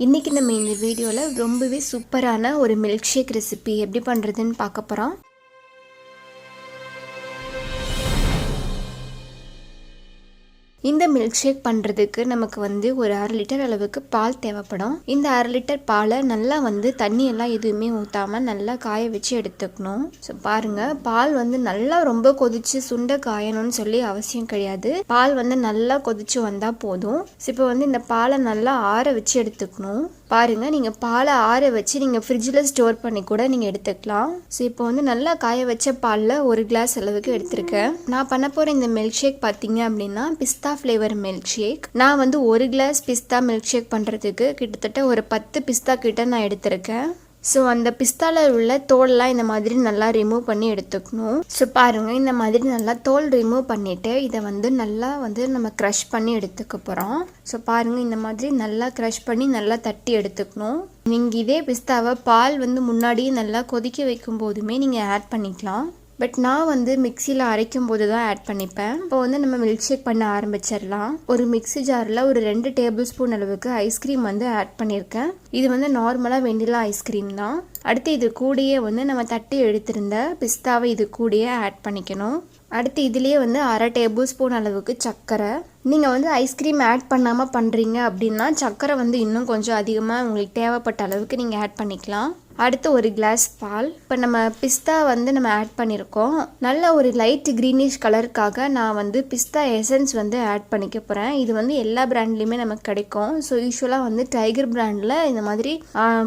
இன்றைக்கி நம்ம இந்த வீடியோவில் ரொம்பவே சூப்பரான ஒரு மில்க் ஷேக் ரெசிபி எப்படி பண்ணுறதுன்னு பார்க்க போகிறோம். இந்த மில்க் ஷேக் பண்ணுறதுக்கு நமக்கு ஒரு 1/2 லிட்டர் அளவுக்கு பால் தேவைப்படும். இந்த 1/2 லிட்டர் பாலை நல்லா தண்ணியெல்லாம் எதுவுமே ஊற்றாமல் நல்லா காய வச்சு எடுத்துக்கணும். ஸோ பாருங்கள், பால் நல்லா ரொம்ப கொதிச்சு சுண்ட காயணும்னு சொல்லி அவசியம் கிடையாது. பால் நல்லா கொதிச்சு வந்தால் போதும். ஸோ இப்போ இந்த பாலை நல்லா ஆற வச்சு எடுத்துக்கணும். பாருங்கள், நீங்கள் பாலை ஆற வச்சு நீங்கள் ஃப்ரிட்ஜில் ஸ்டோர் பண்ணி கூட நீங்கள் எடுத்துக்கலாம். ஸோ இப்போ நல்லா காய வச்ச பாலில் 1 கிளாஸ் அளவுக்கு எடுத்திருக்கேன். நான் பண்ண போகிற இந்த மில்க் ஷேக் பார்த்தீங்க அப்படின்னா பிஸ்தா ஃப்ளேவர் மில்க் ஷேக். நான் 1 கிளாஸ் பிஸ்தா மில்க் ஷேக் பண்ணுறதுக்கு கிட்டத்தட்ட ஒரு 10 பிஸ்தா கிட்ட நான் எடுத்திருக்கேன். ஸோ அந்த பிஸ்தாவில் உள்ள தோல்லாம் இந்த மாதிரி நல்லா ரிமூவ் பண்ணி எடுத்துக்கணும். ஸோ பாருங்கள், இந்த மாதிரி நல்லா தோல் ரிமூவ் பண்ணிவிட்டு இதை நல்லா நம்ம க்ரஷ் பண்ணி எடுத்துக்க போகிறோம். ஸோ பாருங்கள், இந்த மாதிரி நல்லா க்ரஷ் பண்ணி நல்லா தட்டி எடுத்துக்கணும். நீங்கள் இதே பிஸ்தாவை பால் முன்னாடியே நல்லா கொதிக்க வைக்கும் போதுமே நீங்கள் ஆட் பண்ணிக்கலாம். பட் நான் மிக்சியில் அரைக்கும் போது தான் ஆட் பண்ணிப்பேன். இப்போ நம்ம மில்க் ஷேக் பண்ண ஆரம்பிச்சிடலாம். ஒரு மிக்ஸி ஜாரில் ஒரு 2 டேபிள் ஸ்பூன் அளவுக்கு ஐஸ்கிரீம் ஆட் பண்ணியிருக்கேன். இது நார்மலாக வெண்ணிலா ஐஸ்கிரீம் தான். அடுத்து இது கூடயே நம்ம தட்டி எடுத்திருந்த பிஸ்தாவை இது கூடயே ஆட் பண்ணிக்கணும். அடுத்து இதுலேயே 1/2 டேபிள் ஸ்பூன் அளவுக்கு சர்க்கரை. நீங்கள் ஐஸ்கிரீம் ஆட் பண்ணாமல் பண்ணுறீங்க அப்படின்னா சர்க்கரை இன்னும் கொஞ்சம் அதிகமாக உங்களுக்கு தேவைப்பட்ட அளவுக்கு நீங்கள் ஆட் பண்ணிக்கலாம். அடுத்து 1 கிளாஸ் பால். இப்போ நம்ம பிஸ்தா நம்ம ஆட் பண்ணியிருக்கோம். நல்ல ஒரு லைட் க்ரீனிஷ் கலருக்காக நான் பிஸ்தா எசன்ஸ் ஆட் பண்ணிக்க போகிறேன். இது எல்லா பிராண்ட்லேயுமே நமக்கு கிடைக்கும். ஸோ யூஸ்வலாக டைகர் பிராண்டில் இந்த மாதிரி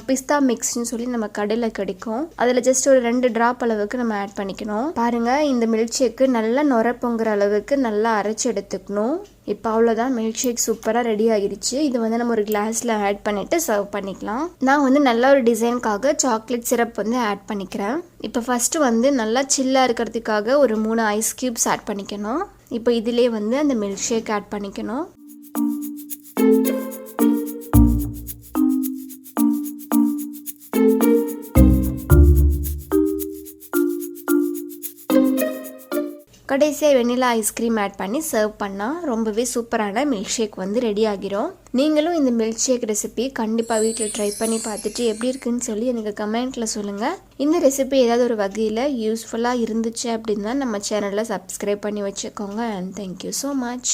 பிஸ்தா மிக்ஸ்ன்னு சொல்லி நம்ம கடையில் கிடைக்கும். அதில் ஜஸ்ட் ஒரு 2 ட்ராப் அளவுக்கு நம்ம ஆட் பண்ணிக்கணும். பாருங்கள், இந்த மில்க் ஷேக்கு நல்லா நுர பொங்குற அளவுக்கு நல்லா அரைச்சி எடுத்துக்கணும். இப்போ அவ்வளோதான், மில்க் ஷேக் சூப்பராக ரெடி ஆகிடுச்சு. இது நம்ம ஒரு கிளாஸில் ஆட் பண்ணிவிட்டு சர்வ் பண்ணிக்கலாம். நான் நல்ல ஒரு டிசைனுக்காக சாக்லேட் சிரப் ஆட் பண்ணிக்கிறேன். இப்போ ஃபஸ்ட்டு நல்லா சில்லாக இருக்கிறதுக்காக ஒரு 3 ஐஸ் க்யூப்ஸ் ஆட் பண்ணிக்கணும். இப்போ இதிலே அந்த மில்க் ஷேக் ஆட் பண்ணிக்கணும். கடைசியாக வெண்ணிலா ஐஸ்கிரீம் ஆட் பண்ணி சர்வ் பண்ணால் ரொம்பவே சூப்பரான மில்க் ஷேக் ரெடி ஆகிரும். நீங்களும் இந்த மில்க் ஷேக் ரெசிபி கண்டிப்பாக வீட்டில் ட்ரை பண்ணி பார்த்துட்டு எப்படி இருக்குன்னு சொல்லி எனக்கு கமெண்ட்டில் சொல்லுங்கள். இந்த ரெசிபி ஏதாவது ஒரு வகையில் யூஸ்ஃபுல்லாக இருந்துச்சு அப்படின்னா நம்ம சேனலில் சப்ஸ்கிரைப் பண்ணி வச்சுக்கோங்க. And thank you so much.